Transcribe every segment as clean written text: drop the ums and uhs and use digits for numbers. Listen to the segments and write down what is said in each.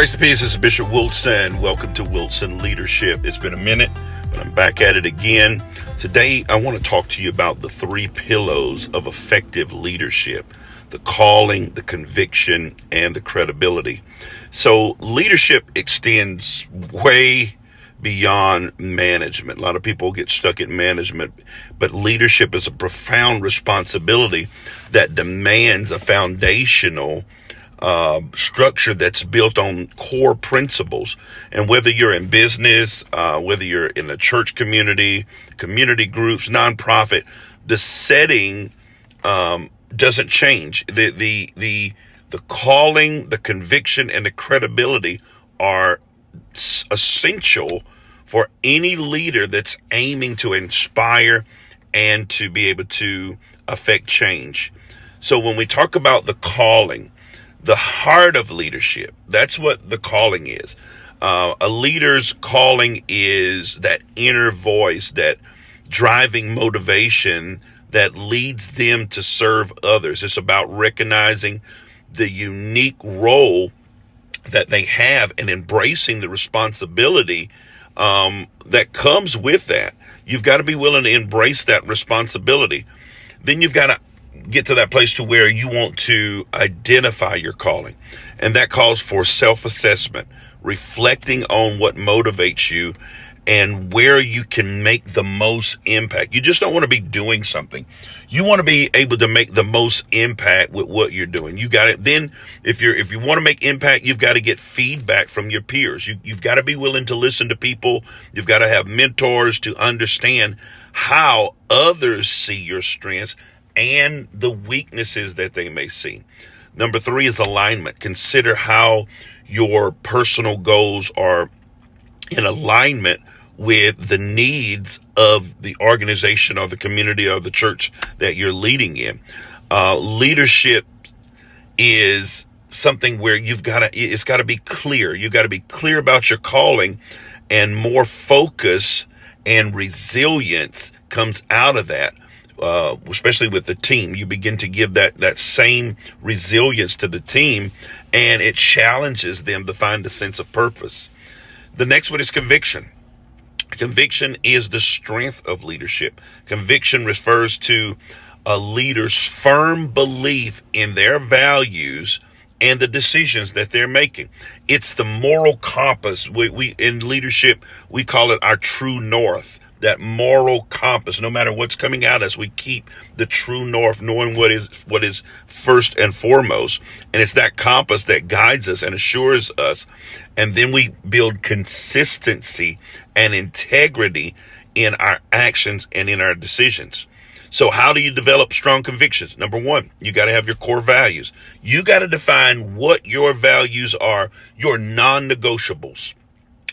Grace and peace, this is Bishop Wilsin. Welcome to Wilsin Leadership. It's been a minute, but I'm back at it again. Today, I want to talk to you about the 3 pillars of effective leadership: the calling, the conviction, and the credibility. So leadership extends way beyond management. A lot of people get stuck in management, but leadership is a profound responsibility that demands a foundational structure that's built on core principles. And whether you're in business, whether you're in a church community groups, nonprofit, the setting doesn't change. The calling, the conviction, and the credibility are essential for any leader that's aiming to inspire and to be able to affect change. So when we talk about the calling, the heart of leadership, that's what the calling is. A leader's calling is that inner voice, that driving motivation that leads them to serve others. It's about recognizing the unique role that they have and embracing the responsibility that comes with that. You've got to be willing to embrace that responsibility. Then you've got to get to that place to where you want to identify your calling. And that calls for self-assessment, reflecting on what motivates you and where you can make the most impact. You just don't want to be doing something. You want to be able to make the most impact with what you're doing. You got it. Then if you want to make impact, you've got to get feedback from your peers. You've got to be willing to listen to people. You've got to have mentors to understand how others see your strengths and the weaknesses that they may see. Number 3 is alignment. Consider how your personal goals are in alignment with the needs of the organization or the community or the church that you're leading in. Leadership is something where it's got to be clear. You've got to be clear about your calling, and more focus and resilience comes out of that. Especially with the team, you begin to give that same resilience to the team, and it challenges them to find a sense of purpose. The next one is conviction. Conviction is the strength of leadership. Conviction refers to a leader's firm belief in their values and the decisions that they're making. It's the moral compass. We in leadership, we call it our true north. That moral compass. No matter what's coming at us, we keep the true north, knowing what is first and foremost. And it's that compass that guides us and assures us. And then we build consistency and integrity in our actions and in our decisions. So how do you develop strong convictions? Number 1, you got to have your core values. You got to define what your values are, your non-negotiables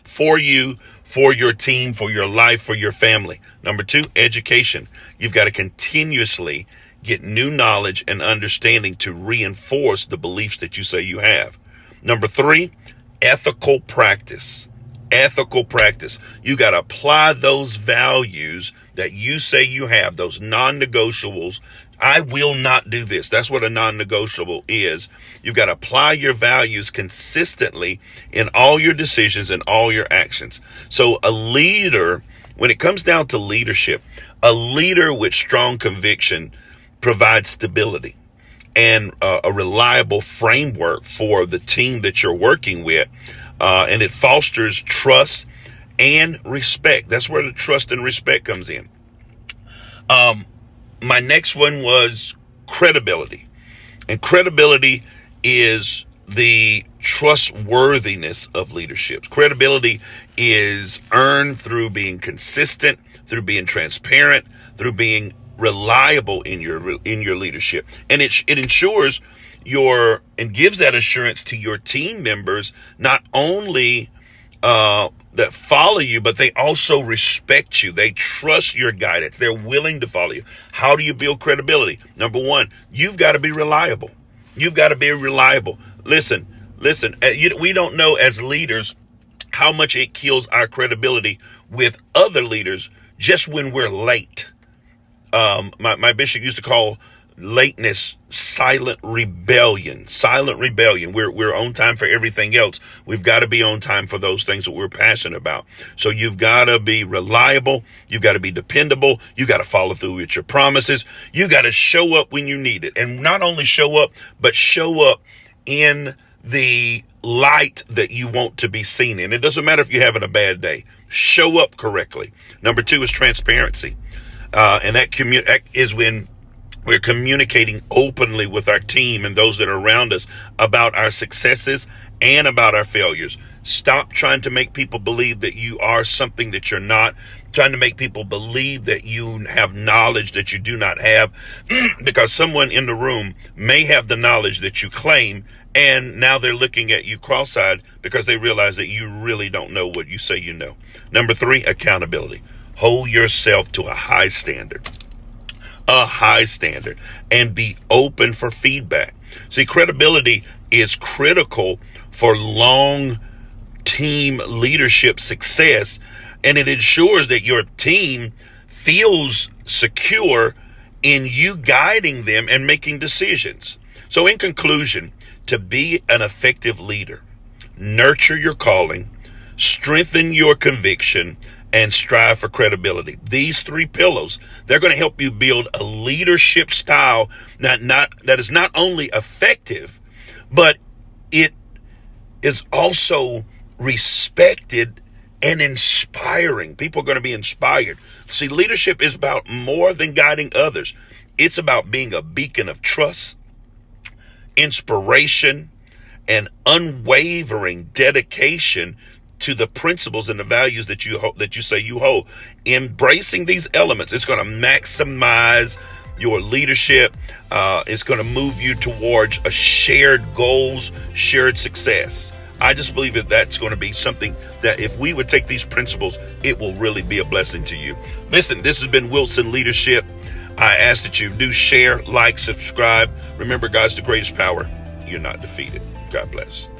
for you, for your team, for your life, for your family. Number 2, education. You've got to continuously get new knowledge and understanding to reinforce the beliefs that you say you have. Number 3, ethical practice. Ethical practice. You got to apply those values that you say you have, those non-negotiables. I will not do this. That's what a non-negotiable is. You've got to apply your values consistently in all your decisions and all your actions. So a leader, when it comes down to leadership, a leader with strong conviction provides stability and a reliable framework for the team that you're working with. And it fosters trust and respect. That's where the trust and respect comes in. My next one was credibility. And credibility is the trustworthiness of leadership. Credibility is earned through being consistent, through being transparent, through being reliable in your leadership. And it ensures and gives that assurance to your team members, not only that follow you, but they also respect you. They trust your guidance. They're willing to follow you. How do you build credibility? Number 1, you've got to be reliable. You've got to be reliable. Listen, we don't know as leaders how much it kills our credibility with other leaders just when we're late. My bishop used to call lateness, silent rebellion. We're on time for everything else. We've got to be on time for those things that we're passionate about. So you've got to be reliable. You've got to be dependable. You got to follow through with your promises. You got to show up when you need it. And not only show up, but show up in the light that you want to be seen in. It doesn't matter if you're having a bad day. Show up correctly. Number 2 is transparency. And that is when we're communicating openly with our team and those that are around us about our successes and about our failures. Stop trying to make people believe that you are something that you're not. Trying to make people believe that you have knowledge that you do not have, because someone in the room may have the knowledge that you claim, and now they're looking at you cross-eyed because they realize that you really don't know what you say you know. Number 3, accountability. Hold yourself to a high standard, and be open for feedback. See, credibility is critical for long team leadership success, and it ensures that your team feels secure in you guiding them and making decisions. So in conclusion, to be an effective leader, nurture your calling, strengthen your conviction, and strive for credibility. These 3 pillars, they're going to help you build a leadership style that is not only effective, but it is also respected and inspiring. People are going to be inspired. See, leadership is about more than guiding others. It's about being a beacon of trust, inspiration, and unwavering dedication to the principles and the values that you say you hold. Embracing these elements, it's going to maximize your leadership. It's going to move you towards a shared goals, shared success. I just believe that that's going to be something that if we would take these principles, it will really be a blessing to you. Listen, this has been Wilsin Leadership. I ask that you do share, like, subscribe. Remember, God's the greatest power. You're not defeated. God bless.